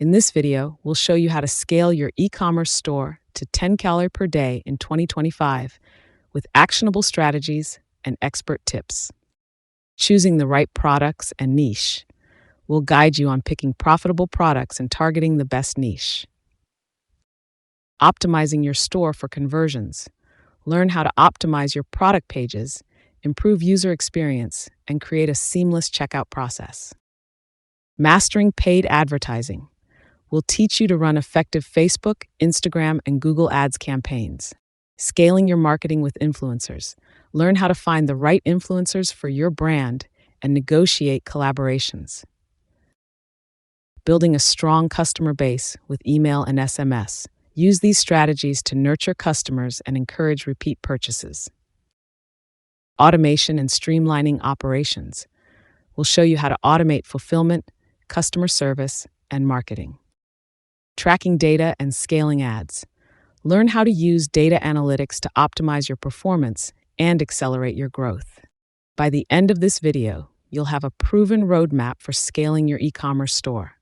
In this video, we'll show you how to scale your e-commerce store to 10 calories per day in 2025 with actionable strategies and expert tips. Choosing the right products and niche will guide you on picking profitable products and targeting the best niche. Optimizing your store for conversions. Learn how to optimize your product pages, improve user experience, and create a seamless checkout process. Mastering paid advertising. We'll teach you to run effective Facebook, Instagram, and Google Ads campaigns. Scaling your marketing with influencers. Learn how to find the right influencers for your brand and negotiate collaborations. Building a strong customer base with email and SMS. Use these strategies to nurture customers and encourage repeat purchases. Automation and streamlining operations. We'll show you how to automate fulfillment, customer service, and marketing. Tracking data and scaling ads. Learn how to use data analytics to optimize your performance and accelerate your growth. By the end of this video, you'll have a proven roadmap for scaling your e-commerce store.